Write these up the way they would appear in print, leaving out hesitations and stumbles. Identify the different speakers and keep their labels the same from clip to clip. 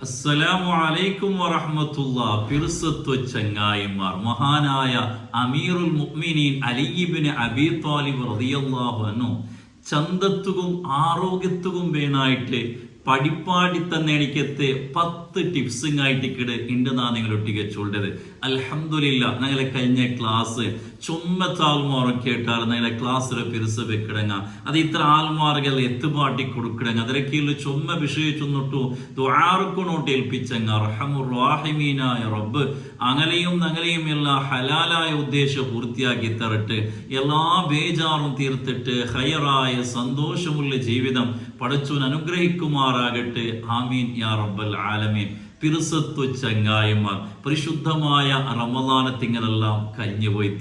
Speaker 1: അസ്സലാമു അലൈക്കും വറഹ്മത്തുള്ളാഹി. പിർസത്വ ചങ്ങായിമാർ, മഹാനായ അമീറുൽ മുഅ്മിനീൻ അലി ഇബ്നു അബീ ത്വാലിബ് റളിയല്ലാഹു അൻഹു ചന്തത്തുകും ആരോഗ്യത്തുകും വേണായിട്ട് പഠിപ്പാടി തന്നെ എനിക്കെത്ത് 10 ടിപ്സുമായിട്ടിക്കട് ഉണ്ട് നാ നിങ്ങളൊട്ടിക്ക് ചൊല്ലത്. അൽഹംദുലില്ലാ, ഞങ്ങളെ കഴിഞ്ഞ ക്ലാസ് ചുമ്മത്തെ ആൾമാറും കേട്ടാൽ ഞങ്ങളെ ക്ലാസ്സിലെ പിരിസ് വെക്കിടങ്ങ അത് ഇത്ര ആൾമാർകൾ എത്തുപാട്ടി കൊടുക്കിടങ്ങ അതിരക്കീഴിൽ ചുമ്മ വിഷയിച്ചൊന്നിട്ടു ദ്വാർക്കൊണ്ടോട്ട് ഏൽപ്പിച്ചങ്ങ റഹമുറാഹിമീനായ റബ്ബ് അങ്ങനെയും ഞങ്ങളെയും എല്ലാ ഹലാലായ ഉദ്ദേശം പൂർത്തിയാക്കി തരട്ടെ. എല്ലാ ബേജാറും തീർത്തിട്ട് ഹയറായ സന്തോഷമുള്ള ജീവിതം പടച്ചോൻ അനുഗ്രഹിക്കുമാറാകട്ടെ. ആമീൻ യാ റബ്ബൽ ആലമീൻ. പിർസത്വ ചങ്ങായിമാർ, പരിശുദ്ധമായ റമദാനത്തിങ്ങനെല്ലാം കഴിഞ്ഞുപോയി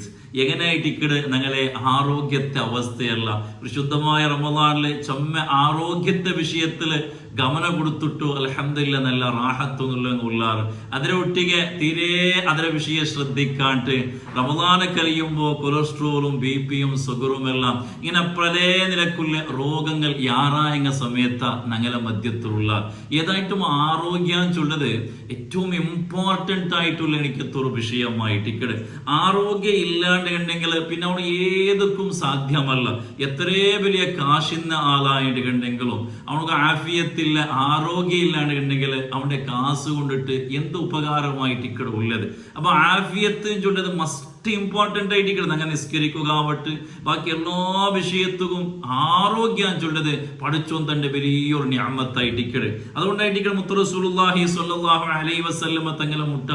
Speaker 1: എങ്ങനെയായിട്ടിക്കട് ഞങ്ങളെ ആരോഗ്യത്തെ അവസ്ഥയല്ല. പരിശുദ്ധമായ റമദാനില് ചൊമ്മ ആരോഗ്യത്തെ വിഷയത്തില് ഗമനം കൊടുത്തിട്ടു അൽഹംദുലില്ലാ നല്ല റാഹത്തൊന്നുള്ളാറ് അതിനൊട്ടിಗೆ തീരെ അതിരെ വിഷയം ശ്രദ്ധിക്കാണ്ട് റമദാന് കഴിയുമ്പോൾ കൊളസ്ട്രോളും ബിപിയും ഷുഗറും എല്ലാം ഇങ്ങനെ പല നിലക്കുള്ള രോഗങ്ങൾ യാറായ സമയത്ത് ഞങ്ങളെ മധ്യത്തിലുള്ള ഏതായിട്ടും ആരോഗ്യം ചൊല്ലത് ഏറ്റവും ഇമ്പോർട്ടൻ്റ് ആയിട്ടുള്ള എനിക്കത്തൊരു വിഷയമായിട്ട് ഇക്കട് ആരോഗ്യം ഇല്ലാണ്ട് ഉണ്ടെങ്കിൽ പിന്നെ അവിടെ ഏതൊക്കും സാധ്യമല്ല. എത്രേ വലിയ കാശിന്ന ആളായിട്ട് ഉണ്ടെങ്കിലും അവനക്ക് ആഫിയത്തിൽ ആരോഗ്യം ഇല്ലാണ്ടുണ്ടെങ്കിൽ അവന്റെ കാശ് കൊണ്ടിട്ട് എന്ത് ഉപകാരമായിട്ട് ഇക്കടെ ഉള്ളത്. അപ്പൊ ആഫിയത്ത് ചൊല്ലത് മസ്റ്റ് ഇമ്പോർട്ടൻ്റ് ആയിട്ട് ഇക്കടെ അങ്ങനെ നിസ്കരിക്കുക ആവട്ടെ ബാക്കി എല്ലാ വിഷയത്തും ആരോഗ്യം ചൊല്ലത് പഠിച്ചോൻ തന്റെ വലിയൊരു നിഅമത്തായിട്ട് ഇക്കടെ. അതുകൊണ്ടായിട്ട് ഇക്കടെ മുത്ത് റസൂലുള്ളാഹി സ്വല്ലല്ലാഹു അലൈഹി വസല്ലമ തങ്ങളെ മുട്ട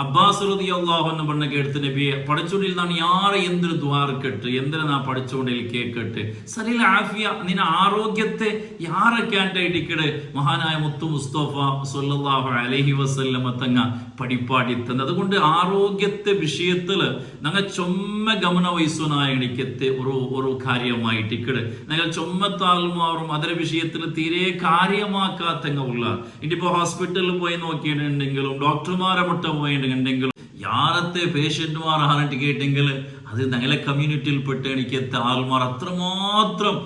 Speaker 1: അബ്ബാസ് റളിയല്ലാഹു അൻഹു പറഞ്ഞ കേട്ട് നബിയെ പഠിച്ചോണ്ടിൽ നാണ് യാറെ എന്തൊരു ദ്വാർക്കെട്ട് എന്തിനാ നാ പഠിച്ചോണ്ടിൽ കേൾക്കട്ടെ സലീൽ ആഫിയ നിന്റെ ആരോഗ്യത്തെ യാറൊക്കെയായിട്ടിക്കട് മഹാനായ മുത്തു മുസ്തഫ സ്വല്ലല്ലാഹു അലൈഹി വസല്ലമ തങ്ങ പഠിപ്പാടി തന്നെ. അതുകൊണ്ട് ആരോഗ്യത്തെ വിഷയത്തില് ഞങ്ങൾ ചൊമ്മ ഗമന വയസ്സുനായ എനിക്കത്തെ ഒരു കാര്യമായിട്ടിക്കട് ഞങ്ങൾ ചൊമ്മത്താൽമാറും അതിന്റെ വിഷയത്തിൽ തീരെ കാര്യമാക്കാത്തങ്ങ ഉള്ള ഇനിയിപ്പോ ഹോസ്പിറ്റലിൽ പോയി നോക്കിയിട്ടുണ്ടെങ്കിലും ഡോക്ടർമാരെ മുട്ട പോയിട്ടുണ്ടെങ്കിലും യാറത്തെ പേഷ്യന്റുമാർ ആണിട്ട് കേട്ടെങ്കിൽ അത് ഞങ്ങളെ കമ്മ്യൂണിറ്റിയിൽപ്പെട്ട് എനിക്കത്തെ ആൾമാർ അത്രമാത്രം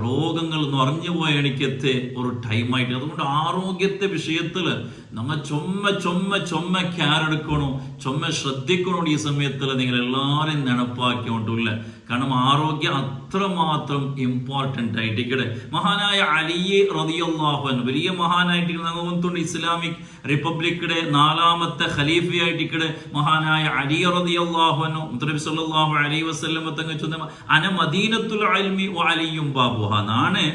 Speaker 1: രോഗങ്ങൾ നിറഞ്ഞു പോയ എനിക്കത്തെ ഒരു ടൈമായിട്ട്. അതുകൊണ്ട് ആരോഗ്യത്തെ വിഷയത്തിൽ നമ്മൾ ചൊമ്മ കെയർ എടുക്കണോ ചൊമ്മ ശ്രദ്ധിക്കണോ ഈ സമയത്തിൽ നിങ്ങൾ എല്ലാവരും നടപ്പാക്കിക്കൊണ്ടില്ല. കാരണം ആരോഗ്യം അത്രമാത്രം ഇമ്പോർട്ടൻ്റ് ആയിട്ടിക്കടെ. മഹാനായ അലി റളിയല്ലാഹു അൻഹു വലിയ മഹാനായിട്ട് ഞങ്ങൾ ഇസ്ലാമിക് റിപ്പബ്ലിക്കിടെ 4ാമത്തെ ഖലീഫയായിട്ടിക്കടെ മഹാനായ അലി റളിയല്ലാഹു അൻഹു നബി സല്ലല്ലാഹു അലൈഹി വസല്ലം തങ്ങൾ ചൊന്ന അന മദീനത്തുൽ ഇൽമി വ അലിയും ബാബുഹ നാണ്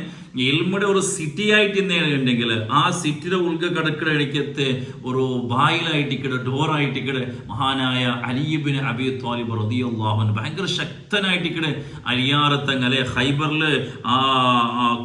Speaker 1: എൽമുടെ ഒരു സിറ്റി ആയിട്ട് ഉണ്ടെങ്കിൽ ആ സിറ്റിയുടെ ഉൾക കിടക്കിട ഇടയ്ക്കത്തെ ഒരു ബായിലായിട്ടിക്കടെ ഡോറായിട്ടിക്കടെ മഹാനായ അലി ഇബ്നു അബീ ത്വാലിബ് റളിയല്ലാഹു അൻഹു ഭയങ്കര ശക്തനായിട്ടിക്കടെ അലിയാറത്തങ്ങ അല്ലെ ഹൈബറില് ആ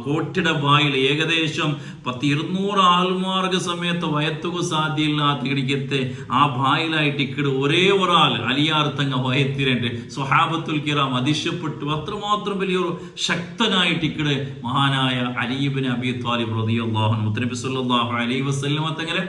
Speaker 1: കോട്ടിയുടെ ബായിൽ ഏകദേശം 200 ആൾമാർക്ക് സമയത്ത് വയത്തുക സാധ്യമില്ലാത്ത ഇടിക്കത്തെ ആ ബായിലായിട്ടിക്കടെ ഒരേ ഒരാൾ അലിയാർത്തങ്ങ വയത്തിരണ്ട് സ്വഹാബത്തുൽ കിറാം അതിശയപ്പെട്ടു. അത്രമാത്രം വലിയൊരു ശക്തനായിട്ടിക്കടെ മഹാനായ അലി ഇബ്നു അബീ ത്വാലിബ് റളിയല്ലാഹു അൻഹു നബി സല്ലല്ലാഹു അലൈഹി വസല്ലം തങ്ങളെ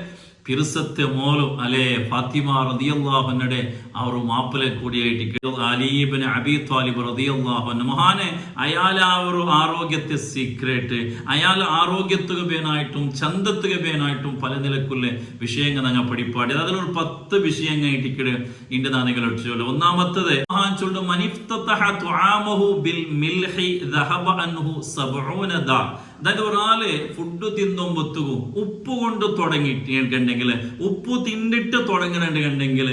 Speaker 1: പിർസത്തെ മോളും അല്ലെ ഫാത്തിമ റളിയല്ലാഹു അൻഹയുടെ ആ ഒരു മാപ്പിളെ കൂടിയായിട്ട് അലി ഇബ്നു അബീ ത്വാലിബ് റളിയല്ലാഹു അൻഹു മഹാനെ അയാൾ ആ ഒരു ആരോഗ്യത്തെ സീക്രട്ട് അയാൾ ആരോഗ്യത്തുക പേനായിട്ടും ചന്തത്തുക പേനായിട്ടും പല നിലക്കുള്ള വിഷയങ്ങൾ ഞങ്ങൾ പഠിപ്പാടി അതിലൊരു 10 വിഷയങ്ങളായിട്ടിക്കട് ഇന്റെ നാണികൾ ഒഴിച്ചോളൂ. ഒന്നാമത്തത് മഹാൻ ചൊല്ലു മനിഫ്തതഹ തുആമഹു ബിൽ മിൽഹി ദഹബ അൻഹു 70 ദാ. അതായത് ഒരാള് ഫുഡ് തിന്നുമ്പത്തുകും ഉപ്പ് കൊണ്ട് തുടങ്ങിയിട്ടുണ്ടെങ്കിൽ ഉപ്പ് തിന്നിട്ട് തുടങ്ങണുണ്ടെങ്കിൽ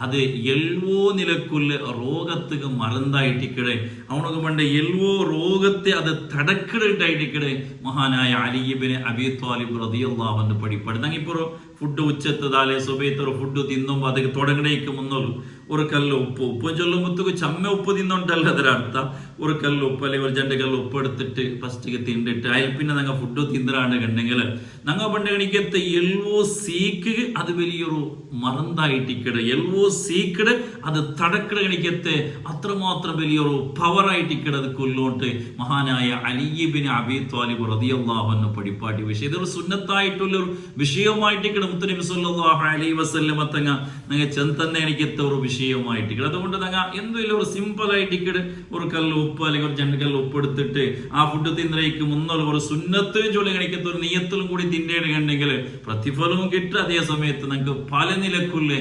Speaker 1: അത് എൽവോ നിലക്കുള്ള രോഗത്തുക്ക് മറന്നായിട്ടിക്കടെ അവനക്ക് പണ്ട് എൽവോ രോഗത്തെ അത് തടക്കിടായിട്ടിക്കടെ മഹാനായ അലി ഇബ്നു അബീ ത്വാലിബ് റളിയല്ലാഹു അൻഹു പഠിപ്പാട് ഞങ്ങിപ്പോ ഫുഡ് ഉച്ചത്തതാലെ സുബൈത്തൊരു ഫുഡ് തിന്നുമ്പോൾ അത് തുടങ്ങണേക്ക് മുന്നോളൂ ഒരു കല്ല് ഉപ്പും ചൊല്ലുമ്പോഴത്തേക്ക് ചമ്മ ഉപ്പ് തിന്നോണ്ടല്ല അതിനർത്ഥ ഒരു കല്ല് ഉപ്പ് അല്ലെങ്കിൽ ഒരു 2 കല്ല് ഉപ്പ് എടുത്തിട്ട് ഫസ്റ്റ് തിന്നിട്ട് അതിൽ പിന്നെ ഞങ്ങൾ ഫുഡ് തിന്നറാണ്ടെങ്കിൽ ഞങ്ങൾ പണ്ട് എനിക്കത്തെ എൽവോ സീക്ക് അത് വലിയൊരു മറന്നായിട്ടിക്കടെ എൽവോ സീക്കട് അത് തടക്കട കണിക്കത്തെ അത്രമാത്രം വലിയൊരു പവറായിട്ട് ഇക്കടത് കൊല്ലോട്ട് മഹാനായ അലി ഇബ്നു അബീ ത്വാലിബ് റളിയല്ലാഹു അൻഹു പഠിപ്പാട്ടി വിഷയം. ഇതൊരു സുന്നത്തായിട്ടുള്ള ഒരു വിഷയമായിട്ട് ഇക്കട മുത്തനബി സല്ലല്ലാഹു അലൈഹി വസല്ലമ തങ്ങ നിങ്ങൾ ചെന്തന്നെ എനിക്കെത്ത ഒരു വിഷയമായിട്ട് ഇക്കട. അതുകൊണ്ട് തങ്ങ എന്തെങ്കിലും ഒരു സിമ്പിൾ ആയിട്ട് ഇക്കട ഒരു കല്ല് ഉപ്പ് അല്ലെങ്കിൽ ഒരു രണ്ട് കല്ല് ഉപ്പ് എടുത്തിട്ട് ആ ഫുഡ് തിന്നേക്ക് മുന്നുള്ള ഒരു സുന്നത്തും ചൊല്ലി കണിക്കത്ത ഒരു നിയത്തിലും കൂടി തിന്നേണ്ടെങ്കിൽ പ്രതിഫലവും കിട്ടും. അതേ സമയത്ത് നിങ്ങൾക്ക് പല നിലക്കുള്ള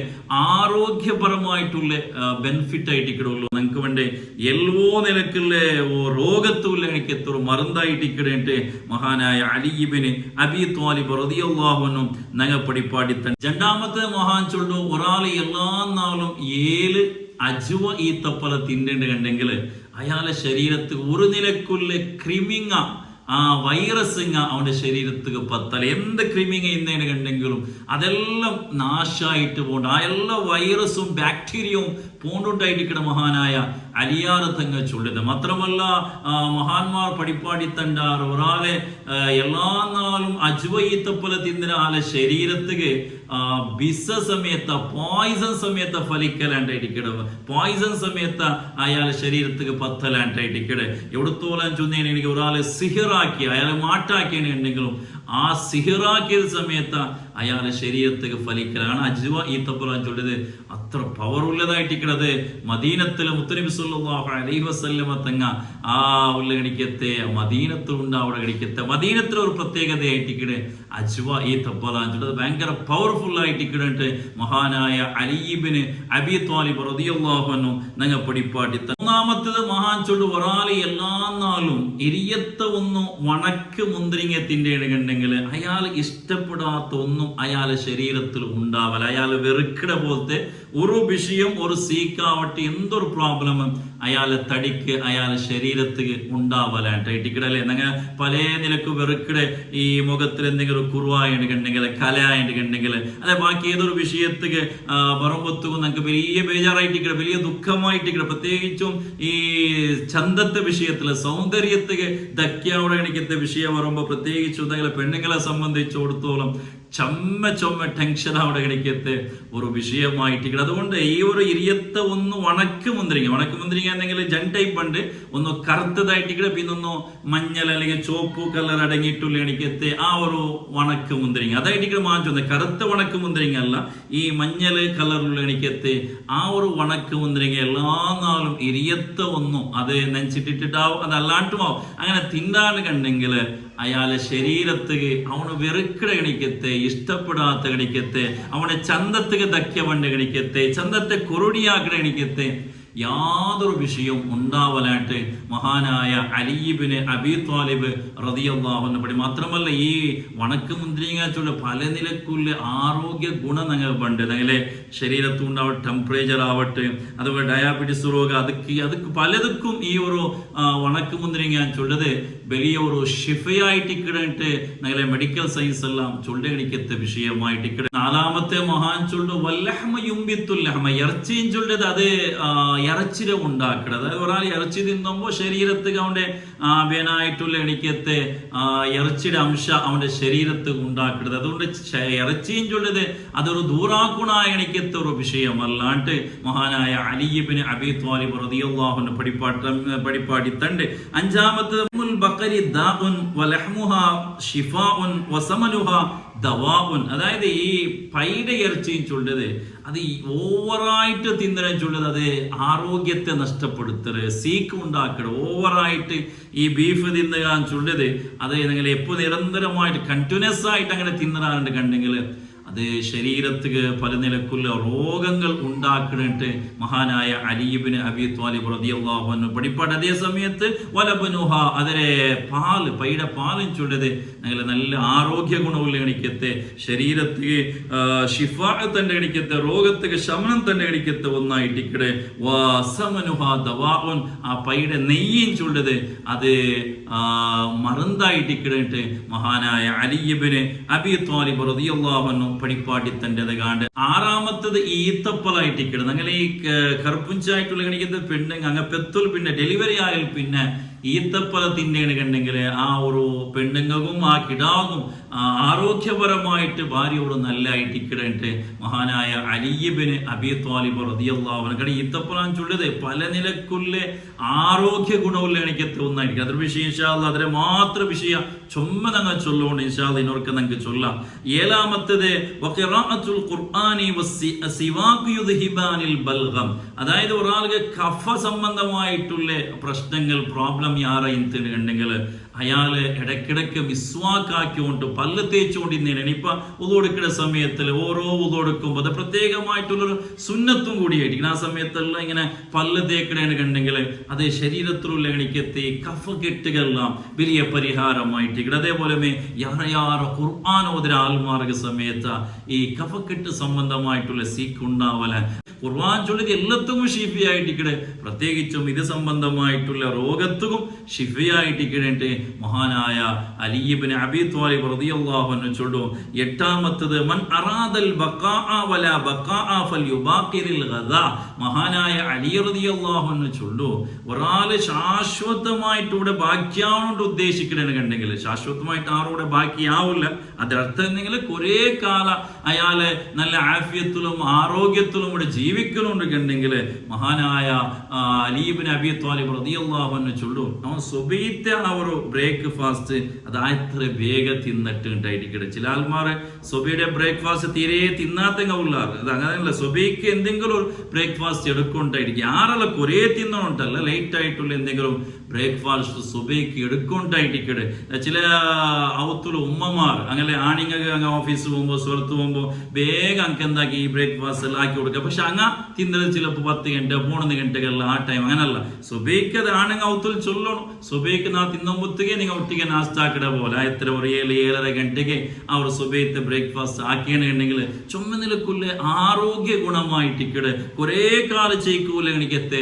Speaker 1: ആരോഗ്യപരമായിട്ടുള്ള ബെനിഫിറ്റ് ആയിട്ട് ഇക്കടുള്ളൂ. നിങ്ങൾക്ക് വേണ്ടി എല്ലോ നിലക്കുള്ള രോഗത്തുള്ള എനിക്ക് എത്ര മരുന്നായിട്ട് ഇക്കടേട്ട് മഹാനായ അലി ഇബ്നു അബീ ത്വാലിബ് റളിയല്ലാഹു അൻഹു ഞങ്ങൾ പഠിപ്പാടി തന്നെ. രണ്ടാമത്തെ മഹാൻ ചൊല്ലു ഒരാൾ എല്ലാ നാളും 7 അജുവ ഈത്തപ്പല തിന്നേണ്ടെങ്കിൽ അയാളെ ശരീരത്തിൽ ഒരു നിലക്കുള്ള ക്രിമിങ്ങ ആ വൈറസ് അവന്റെ ശരീരത്തിക്ക് പത്തല എന്ത് ക്രിമിങ്ങ ഇന്നേനെ കണ്ടെങ്കിലും അതെല്ലാം നാശമായിട്ട് പോകണ്ട. ആ എല്ലാ വൈറസും ബാക്ടീരിയവും പോണ്ടുണ്ടായിരിക്കണ മഹാനായ അലിയാർ തങ്ങ ചൊല്ലുന്നത്. മാത്രമല്ല മഹാന്മാർ പഠിപ്പാടി തണ്ടാർ ഒരാളെ എല്ലാ നാളും അജ്വ ഈത്തപ്പല തിന്നിന ആളെ ശരീരത്തിക്ക് ബിസ സമയത്ത് പോയിസൺ സമയത്ത് ഫലിക്കലാണ്ടായിരിക്കണ പോയിസൺ സമയത്ത് അയാളെ ശരീരത്തിക്ക് പത്തലാണ്ടായിരിക്കണ. എവിടത്തോളം ചൊന്നേനെ എനിക്ക് ഒരാളെ സിഹിറാക്കി അയാളെ മാട്ടാക്കിയുണ്ടെങ്കിലും ആ സിഹിറാക്കിയ സമയത്ത് അയാളെ ശരീരത്തിക്ക് ഫലിക്കലാണ് അജ്വ ഈത്തപ്പല ചൊല്ലുന്നത്. അത്ര പവറുള്ളതായിട്ടിക്കണത് മദീനത്തിലെ മുത്തനബി സല്ലല്ലാഹു അലൈഹി വസല്ലമ തങ്ങ ആ ഉള്ള ഗണിക്കത്തെ മദീനത്തിലുണ്ട്. അവിടെ ഗണിക്കത്തെ മദീനത്തിലെ ഒരു പ്രത്യേകതയായിട്ടിക്കണ് അജ്വ ഈത്തപ്പല ചൊല്ലത് ഭയങ്കര പവർഫുൾ ആയിട്ടിക്കണിട്ട് മഹാനായ അലി ഇബ്നു അബീ ത്വാലിബ് റളിയല്ലാഹു അൻഹു ഞങ്ങൾ പഠിപ്പാട്ടി. മൂന്നാമത്തത് മഹാൻ ചൊല്ലു ഒരാള് എല്ലാ നാളും ഇരിയത്ത ഒന്ന് വണക്ക് മുന്തിരിങ്ങ തിന്നേണ്ടെങ്കിൽ അയാൾ ഇഷ്ടപ്പെടാത്ത ഒന്നും അയാളെ ശരീരത്തിൽ ഉണ്ടാവല. അയാൾ വെറുക്കിട പോലത്തെ ഒരു വിഷയം ഒരു സീക്കാവട്ടെ എന്തൊരു പ്രോബ്ലമും അയാളെ തടിക്ക് അയാളെ ശരീരത്തിക്ക് ഉണ്ടാവലായിട്ടിക്കടല്ലേ. നിങ്ങൾ പല നിലക്ക് വെറുക്കിടെ ഈ മുഖത്തിൽ എന്തെങ്കിലും കുറുവായിട്ടുണ്ടെങ്കിൽ കലയായിട്ടുണ്ടെങ്കിൽ അല്ലെ ബാക്കി ഏതൊരു വിഷയത്തിക്ക് പറമ്പത്തും നിങ്ങൾക്ക് വലിയ ബേജാറായിട്ടിക്കട വലിയ ദുഃഖമായിട്ടിക്കട. പ്രത്യേകിച്ചും ഈ ചന്തത്തെ വിഷയത്തില് സൗന്ദര്യത്തിക്ക് ധക്യാവിടെ എനിക്കത്തെ വിഷയം പറയുമ്പോൾ പ്രത്യേകിച്ചും എന്തെങ്കിലും പെണ്ണുങ്ങളെ സംബന്ധിച്ചിടത്തോളം ചൊമ്മ ടെൻഷൻ അവിടെ കിടക്കത്തെ ഒരു വിഷയമായിട്ട്. അതുകൊണ്ട് ഈ ഒരു ഇരിയത്ത ഒന്ന് വണക്ക് മുന്തിരിങ്ങ എന്തെങ്കിലും ജൻ ടൈപ്പ് ഉണ്ട്, ഒന്ന് കറുത്തതായിട്ട് പിന്നെ ഒന്ന് മഞ്ഞൾ അല്ലെങ്കിൽ ചോപ്പ് കളർ അടങ്ങിയിട്ടുള്ള എനിക്കത്തെ ആ ഒരു വണക്ക് മുന്തിരിങ്ങ അതായിട്ട് മാറ്റുന്നത്. കറുത്ത വണക്ക് മുന്തിരിങ്ങ അല്ല, ഈ മഞ്ഞൾ കളറിലുള്ള എനിക്കത്തെ ആ ഒരു വണക്ക് മുന്തിരിങ്ങ എല്ലാ നാളും ഇരിയത്ത ഒന്നും അത് നെഞ്ചിട്ടിട്ടാവും അതല്ലാണ്ടുമാവും അങ്ങനെ തിന്നാണ് കണ്ടെങ്കിൽ അയാളെ ശരീരത്തിക്ക് അവന് വെറുക്കിട ഗണിക്കത്തെ ഇഷ്ടപ്പെടാത്ത ഗണിക്കത്തെ അവനെ ചന്തത്തിക്ക് ധക്യവണ്ട ഗണിക്കത്തെ ചന്തത്തെ കുറുടിയാക്കണ ഗണിക്കത്തെ യാതൊരു വിഷയവും ഉണ്ടാവലായിട്ട് മഹാനായ അലി ഇബ്നു അബീ ത്വാലിബ് റളിയല്ലാഹു അൻഹു പഠി. മാത്രമല്ല ഈ വണക്ക് മുന്തിരിങ്ങാച്ചുള്ള പല നിലക്കുള്ള ആരോഗ്യ ഗുണം ഞങ്ങൾ പണ്ട് ഞങ്ങളെ ശരീരത്തുണ്ടാവട്ടെ ടെമ്പറേച്ചർ ആവട്ടെ അതുപോലെ ഡയാബറ്റിസ് രോഗം അതുക്ക് പലതുക്കും ഈ ഒരു വണക്ക് മുന്തിരിങ്ങ ചൊല്ലത് വലിയ ഒരു ഷിഫയായിട്ട് ഇക്കിടട്ട് ഞങ്ങളെ മെഡിക്കൽ സയൻസ് എല്ലാം ചൊല്ലണിക്കത്തെ വിഷയമായിട്ട് ഇക്കിട. നാലാമത്തെ മഹാൻ ചൊല്ലു വല്ലഹ്മ യുംബിത്തുല്ലഹ്മ ഇറച്ചിയും ചൊല്ലത് അത് ഇറച്ചിര ഉണ്ടാക്കണം. അതായത് ഒരാൾ ഇറച്ചി തിന്നുമ്പോൾ ശരീരത്തിൽ അവന്റെ വേനായിട്ടുള്ള എണിക്കത്തെ ഇറച്ചിയുടെ അംശം അവന്റെ ശരീരത്തിൽ ഉണ്ടാക്കുന്നത്. അതുകൊണ്ട് ഇറച്ചിയും ചൊല്ലത് അതൊരു ദൂറാക്കുണായ എണിക്കത്തെ ഒരു വിഷയമല്ലാണ്ട് മഹാനായ അലി ഇബ്നു അബീ ത്വാലിബ് റളിയല്ലാഹു അൻഹു പഠിപ്പാടി തണ്ട്. അഞ്ചാമത്തെ അതായത് ഈ പൈഡ ഇറച്ചിയും ചൊല്ലത് അത് ഓവറായിട്ട് തിന്നണം ചൊല്ലത് അത് ആരോഗ്യത്തെ നഷ്ടപ്പെടുത്തത് സീക്ക് ഉണ്ടാക്കണം. ഓവറായിട്ട് ഈ ബീഫ് തിന്നുക ചൊല്ലത് അത് നിങ്ങൾ എപ്പോൾ നിരന്തരമായിട്ട് കണ്ടിന്യൂസ് ആയിട്ട് അങ്ങനെ തിന്നറാണ്ട് കണ്ടെങ്കിൽ അത് ശരീരത്തിക്ക് പല നിലക്കുള്ള രോഗങ്ങൾ ഉണ്ടാക്കിയിട്ട് മഹാനായ അലി ഇബ്നു അബീ ത്വാലിബ് റളിയല്ലാഹു അൻഹു പഠിപ്പാട്. അതേ സമയത്ത് വലബനുഹ അതിലെ പൈയുടെ പാലും ചൊല്ലത് ഞങ്ങൾ നല്ല ആരോഗ്യ ഗുണമുള്ള എണിക്കത്തെ ശരീരത്തിക്ക് ഷിഫാ തന്നെ എണിക്കത്തെ രോഗത്തിക്ക് ശമനം തന്നെ എണിക്കത്തെ ഒന്നായിട്ടിക്കടെ വസമനുഹ ദവാഉൻ ആ പൈയുടെ നെയ്യും ചൊല്ലത് അത് മരുന്നായിട്ടിക്കിടട്ട് മഹാനായ അലി ഇബ്നു അബീ ത്വാലിബ് റളിയല്ലാഹു അൻഹു പഠിപ്പാട്ടി തൻ്റെ കാണ്ട്. ആറാമത്തത് ഈത്തപ്പലായിട്ടിക്കിടും. അങ്ങനെ ഈ കറുപ്പുഞ്ചായിട്ടുള്ള കണിക്കുന്നത് പെണ്ണ് അങ്ങ് പെത്തുൽ പിന്നെ ഡെലിവറി ആയാൽ പിന്നെ ഈത്തപ്പല തിന്നേണ് കണ്ടെങ്കിൽ ആ ഒരു പെണ്ണുങ്ങൾക്കും ആ കിടാവും ആരോഗ്യപരമായിട്ട് ഭാര്യയോട് നല്ലതായിട്ട് ഇക്കിടയിട്ട് മഹാനായ അലി ഇബ്നു അബീ ത്വാലിബ് റളിയല്ലാഹു അൻഹു കടി ഈത്തപ്പലാൻ ചൊല്ലുന്നത് പല നിലക്കുള്ള ആരോഗ്യ ഗുണമുള്ള എനിക്ക് തോന്നായിരിക്കും. അതൊരു വിഷയം ഇൻഷാ അല്ലാഹ് അതിനെ മാത്രം വിഷയം ചുമ്മ ഞങ്ങൾ ചൊല്ലുകൊണ്ട് ഇൻഷാ അല്ലാഹ് ഇന്നോർക്ക് നമുക്ക് ചൊല്ലാം. ഏഴാമത്തേത് വഖിറാഅത്തുൽ ഖുർആനി വസ്സിവാഖു യുദ്ഹിബാനിൽ ബൽഗം. അതായത് ഒരാൾക്ക് കഫ സംബന്ധമായിട്ടുള്ള പ്രശ്നങ്ങൾ പ്രോബ്ലം യാറെങ്കിൽ അയാള് ഇടയ്ക്കിടയ്ക്ക് മിസ്വാക്കാക്കിക്കൊണ്ട് പല്ല് തേച്ചുകൊണ്ടിരുന്നേനെ. ഇപ്പൊ ഉദോടുക്കുന്ന സമയത്തിൽ ഓരോ ഉദോടുക്കുമ്പോൾ അത് പ്രത്യേകമായിട്ടുള്ളൊരു സുന്നത്തും കൂടിയായിരിക്കും. ആ സമയത്തുള്ള ഇങ്ങനെ പല്ല് തേക്കണേന് കണ്ടെങ്കിൽ അത് ശരീരത്തിലുള്ള എണിക്കെത്തി കഫ കെട്ടുകളെല്ലാം വലിയ പരിഹാരമായിട്ട്. അതേപോലെ യാറ ഖുർആാനോദര ആൽമാർഗ സമയത്ത് ഈ കഫക്കെട്ട് സംബന്ധമായിട്ടുള്ള സീക്കുണ്ടാവല ഖുർആൻ ചൊല്ലിയത് എല്ലാത്തും ഷിഫിയായിട്ടിക്കടെ, പ്രത്യേകിച്ചും ഇത് സംബന്ധമായിട്ടുള്ള രോഗത്തും ഷിഫിയായിട്ടിക്കടേട്ട് മഹാനായ അലി ഇബ്നു അബീ ത്വാലിബ് റളിയല്ലാഹു അൻഹു ചൊല്ലും. എട്ടാമത്തത് മൻ അറാദൽ ബഖാഅ വലാ ബഖാഅ ഫൽയുബാഖിറിൽ ഗദാ. മഹാനായ അലി റളിയല്ലാഹു അൻഹു ചൊല്ലും, ഒരാൾ ശാശ്വതമായിട്ട് ഇവിടെ ബാക്കിയാവുകൊണ്ട് ഉദ്ദേശിക്കണേന്ന് കണ്ടെങ്കിൽ ശാശ്വതമായിട്ട് ആരോടെ ബാക്കിയാവില്ല. അതിനർത്ഥം എന്തെങ്കിൽ കുറേ കാലം അയാള് നല്ല ആഫിയത്തിലും ആരോഗ്യത്തിലും ഇവിടെ ജീവിക്കലുണ്ട് കണ്ടെങ്കിൽ മഹാനായ അലി ഇബ്നു അബീ ത്വാലിബ് റളിയല്ലാഹു അൻഹു ചൊല്ലും, അവൻ സുബീത്തെ ആ ഒരു ബ്രേക്ക്ഫാസ്റ്റ് അതായത്ര വേഗം തിന്നിട്ട് ഉണ്ടായിരിക്കട്ടെ. ചില ആൾമാര് സുബിയുടെ ബ്രേക്ക്ഫാസ്റ്റ് തീരെ തിന്നാത്തങ്ങ ഉള്ളാറ്. അത് അങ്ങനെയല്ല, സുബിക്ക് എന്തെങ്കിലും ഒരു ബ്രേക്ക്ഫാസ്റ്റ് എടുക്കൊണ്ടായിരിക്കും. ആരെല്ലാം കുറേ തിന്നോണ്ടല്ല, ലേറ്റ് ആയിട്ടുള്ള എന്തെങ്കിലും ബ്രേക്ക്ഫാസ്റ്റ് സുബൈക്ക് എടുക്കൊണ്ടായിരിക്കട്ടെ. ചില ഔത്തുള്ള ഉമ്മമാർ അങ്ങനെ ആണിങ്ങ അങ്ങ് ഓഫീസ് പോകുമ്പോൾ സുഹൃത്ത് പോകുമ്പോൾ വേഗം അങ്ങ് എന്താക്കി ഈ ബ്രേക്ക്ഫാസ്റ്റ് എല്ലാം ആക്കി കൊടുക്കുക. പക്ഷെ അങ്ങ തിന്നത് ചിലപ്പോൾ 10 ഗಂಟೆ 13 ಗಂಟೆಗೆಲ್ಲ ആ ടൈം അങ്ങനല്ല. സുബൈക്ക് അത് ആണുങ്ങ ഔത്തിൽ ചൊല്ലണം. സുബൈക്ക് നാ തിന്നുമ്പൊತ್ತಿಗೆ നിങ്ങൾ ഒಟ್ಟಿಗೆ നാസ്ത ആക്കിട പോലെ എത്ര ഒരു 7-7:30 ಗಂಟೆಗೆ അവർ സുബൈത്തെ ബ്രേക്ക്ഫാസ്റ്റ് ആക്കിയണെങ്കിൽ ചുമ നിലക്കുള്ള ആരോഗ്യ ഗുണമായിട്ടിക്കടെ കുറേ കാലം ചെയ്ക്കൂല എനിക്കെത്തെ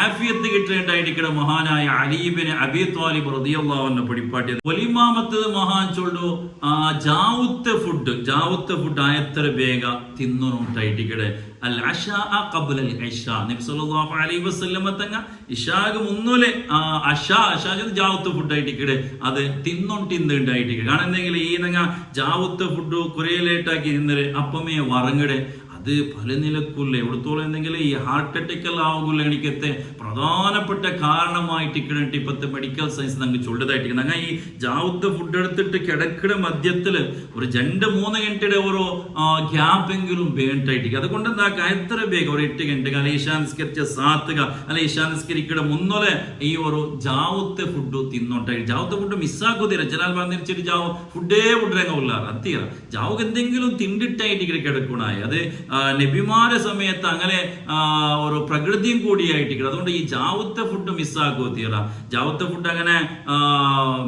Speaker 1: ആഫിയത്ത് കിട്ടേണ്ടായിട്ടിക്കടെ മഹാനായ അലി ഇബ്നു അബീ ത്വാലിബ് റളിയല്ലാഹു അൻഹു പഠിപ്പാട്ടിയത്. ഒലിമാമത്തത് മഹാൻ ചൊല്ലു ജാവുത്തെ ഫുഡ് ആയത്ര വേഗ തിന്നുണ്ടായിട്ടിക്കടെ അൽ അശാ ഖബ്ല അൽ ഇശാ. നബി സല്ലല്ലാഹു അലൈഹി വസല്ലം തങ്ങ ഇശാക്ക് മുന്നോലെ അശാ ജാവുത്തെ ഫുഡ് ആയിട്ടിക്കടെ അത് തിന്നുണ്ടായിട്ടിക്കടെ. കാരണം എന്തെങ്കിലും ഈ നങ്ങ ജാവുത്തെ ഫുഡ് കുറേ ലേറ്റാക്കി തിന്നര് അപ്പമേ വറങ്ങടെ അത് പല നിലക്കുള്ള എവിടത്തോളം എന്തെങ്കിലും ഈ ഹാർട്ട് അറ്റാക്ക് എല്ലാം ആകുള്ള എനിക്കത്തെ പ്രധാനപ്പെട്ട കാരണമായിട്ട് ഇക്കണിട്ട് ഇപ്പോഴത്തെ മെഡിക്കൽ സയൻസ് നമുക്ക് ചൊല്ലതായിട്ട് ഞങ്ങൾ ഈ ജാവുത്തെ ഫുഡ് എടുത്തിട്ട് കിടക്കിട മധ്യത്തിൽ ഒരു 2-3 ഗಂಟೆയുടെ ഓരോ ഗ്യാപ്പെങ്കിലും വേണ്ടായിട്ട്. അതുകൊണ്ട് എന്താക്കുക എത്ര വേഗം ഒരു 8 ಗಂಟೆಗೆ അല്ലെ ഈശാനിസ്കരിച്ച സാത്തുക അല്ലെ ഈശാനിസ്കരിക്കയുടെ മുന്നോലെ ഈ ഒരു ജാവുത്തെ ഫുഡ് തിന്നോട്ടായിട്ട്. ജാവുത്തെ ഫുഡ് മിസ്സാക്കുതീര ചില പറഞ്ഞിരിച്ചിട്ട് ജാവ് ഫുഡേ ഫുഡേങ്ങ അത്തീര ജാവുക്ക് എന്തെങ്കിലും തിണ്ടിട്ടായിട്ട് കിടക്കണായി. അത് നബിമാരെ സമയത്ത് അങ്ങനെ ഒരു പ്രകൃതിയും കൂടിയായിട്ട്. അതുകൊണ്ട് ഈ ജാവുത്തെ ഫുഡ് മിസ്സാക്കുക തീറ. ജാവുത്തെ ഫുഡ് അങ്ങനെ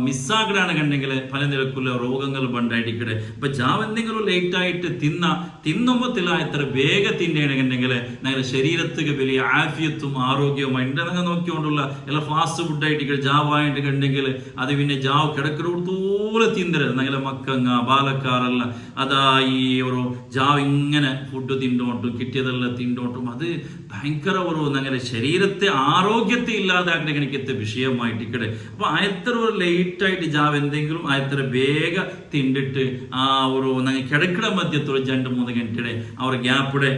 Speaker 1: മിസ്സാക്കടാണ് കണ്ടെങ്കിൽ പല നിരക്കുള്ള രോഗങ്ങൾ പണ്ടായിട്ടിക്കടെ. അപ്പൊ ജാവ് എന്തെങ്കിലും ലേറ്റ് ആയിട്ട് തിന്നുമ്പത്തില്ല എത്ര വേഗം തിന്നേണെങ്കിൽ ഞങ്ങളുടെ ശരീരത്തിന് വലിയ ആഫിയത്തും ആരോഗ്യവുമായി ഞങ്ങൾ നോക്കിക്കൊണ്ടുള്ള എല്ലാ ഫാസ്റ്റ് ഫുഡായിട്ട് ജാവായിട്ട് കണ്ടെങ്കിൽ അത് പിന്നെ ജാവ് കിടക്കുന്നോടത്തോളം തിന്നരുത്. ഞങ്ങളെ മക്കങ്ങ ബാലക്കാറല്ല അതാ ഈ ഒരു ജാവ് ഇങ്ങനെ ഫുഡ് തിന്നോട്ടും കിട്ടിയതെല്ലാം തിന്നോട്ടും അത് ഭയങ്കര ഒരു ഞങ്ങളുടെ ശരീരത്തെ ആരോഗ്യത്തെ ഇല്ലാതാക്കുന്ന എനിക്കത്തെ വിഷയമായിട്ടിക്കടെ. അപ്പൊ ആയത്ര ഒരു ലേറ്റ് ആയിട്ട് ജാവ് എന്തെങ്കിലും ആയത്ര വേഗം തിണ്ടിട്ട് ആ ഒരു ഞങ്ങൾ കിടക്കിട മധ്യത്തോടെ 2-3 ഗಂಟೆയുടെ അവർ ഗ്യാപ്പിടെ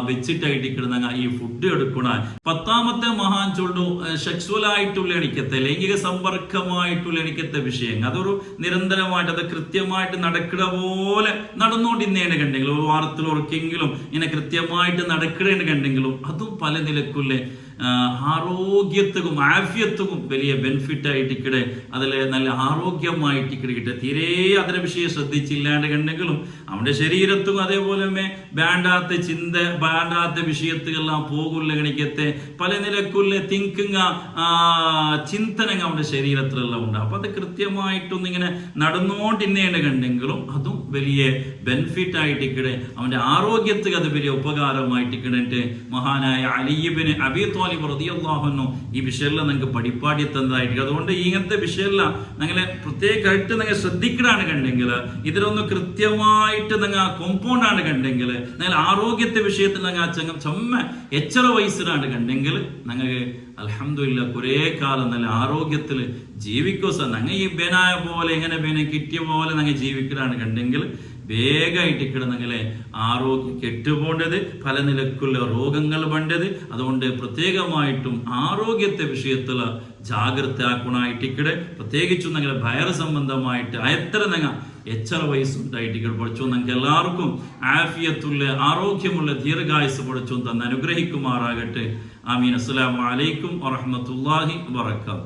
Speaker 1: വെച്ചിട്ടായിട്ട് ഞങ്ങൾ ഈ ഫുഡ് എടുക്കണ. 10ാമത്തെ മഹാൻ ചൊല്ലു സെക്സ്വലായിട്ടുള്ള എനിക്കത്തെ ലൈംഗിക സമ്പർക്കമായിട്ടുള്ള എനിക്കത്തെ വിഷയം അതൊരു നിരന്തരമായിട്ട് അത് കൃത്യമായിട്ട് നടക്കുക പോലെ നടന്നുകൊണ്ടിരുന്നേനെ കണ്ടെങ്കിലും ഒരു വാരത്തിൽ ഉറക്കെങ്കിലും ഇങ്ങനെ കൃത്യമായിട്ട് നടക്കണേന്ന് കണ്ടെങ്കിലും അതും പല നിലക്കുള്ള ആരോഗ്യത്തും ആഫിയത്തും വലിയ ബെനിഫിറ്റ് ആയിട്ടിക്കടെ. അതിൽ നല്ല ആരോഗ്യമായിട്ടിക്കടെ കിട്ടുക. തീരെ അതിനെ വിഷയം ശ്രദ്ധിച്ചില്ലാണ്ട് കണ്ടെങ്കിലും അവന്റെ ശരീരത്തും അതേപോലെ വേണ്ടാത്ത ചിന്ത വേണ്ടാത്ത വിഷയത്തുകളെല്ലാം പോകില്ല കണിക്കത്തെ പല നിലക്കുള്ള തിങ്കിങ് ചിന്തനങ്ങൾ അവന്റെ ശരീരത്തിലെല്ലാം ഉണ്ട്. അപ്പൊ അത് കൃത്യമായിട്ടൊന്നും ഇങ്ങനെ നടന്നുകൊണ്ടിരുന്നേണ്ട് കണ്ടെങ്കിലും അതും വലിയ ബെനിഫിറ്റ് ആയിട്ടിക്കടെ. അവന്റെ ആരോഗ്യത്തിന് അത് വലിയ ഉപകാരമായിട്ടിക്കണിട്ട് മഹാനായ അലി ഇബ്നു അബീ ത്വാലിബ് റളിയല്ലാഹു അൻഹു ഈ വിഷയമെല്ലാം നിങ്ങൾക്ക് പഠിപ്പാടി തന്നതായിരിക്കും. അതുകൊണ്ട് ഇങ്ങനത്തെ വിഷയമെല്ലാം നിങ്ങളെ പ്രത്യേകമായിട്ട് നിങ്ങൾ ശ്രദ്ധിക്കണാണ് കണ്ടെങ്കിൽ, ഇതിലൊന്ന് കൃത്യമായിട്ട് നിങ്ങൾ കോമ്പൗണ്ടാണ് കണ്ടെങ്കിൽ, നിങ്ങൾ ആരോഗ്യത്തെ വിഷയത്തിൽ നിങ്ങൾ ചുമ്മ എച്ചറ വയസ്സിലാണ് കണ്ടെങ്കിൽ നിങ്ങൾക്ക് അൽഹംദുലില്ലാ കുറേ കാലം നല്ല ആരോഗ്യത്തിൽ ജീവിക്കോ സാർ. ഞങ്ങൾ ഈ ബേനായ പോലെ എങ്ങനെ ബേനെ കിട്ടിയ പോലെ ഞങ്ങൾ ജീവിക്കലാണ് കണ്ടെങ്കിൽ വേഗമായിട്ട് കിടന്നെങ്കിലെ ആരോഗ്യം കെട്ടുപോണ്ടത്, പല നിലക്കുള്ള രോഗങ്ങൾ വേണ്ടത്. അതുകൊണ്ട് പ്രത്യേകമായിട്ടും ആരോഗ്യത്തെ വിഷയത്തിൽ ജാഗ്രത ആക്കണമായിട്ടിക്കടെ, പ്രത്യേകിച്ചും ഞങ്ങളെ വയറ് സംബന്ധമായിട്ട് എത്ര ഞങ്ങൾ എച്ചറ വയസ്സുണ്ടായിട്ട് പഠിച്ചു. ഞങ്ങൾക്ക് എല്ലാവർക്കും ആഫിയത്തുള്ള ആരോഗ്യമുള്ള ദീർഘായുസ് പഠിച്ചു തന്ന് അനുഗ്രഹിക്കുമാറാകട്ടെ. ആമീൻ. അസ്സലാമു അലൈക്കും വറഹ്മത്തുള്ളാഹി വബറകാതുഹു.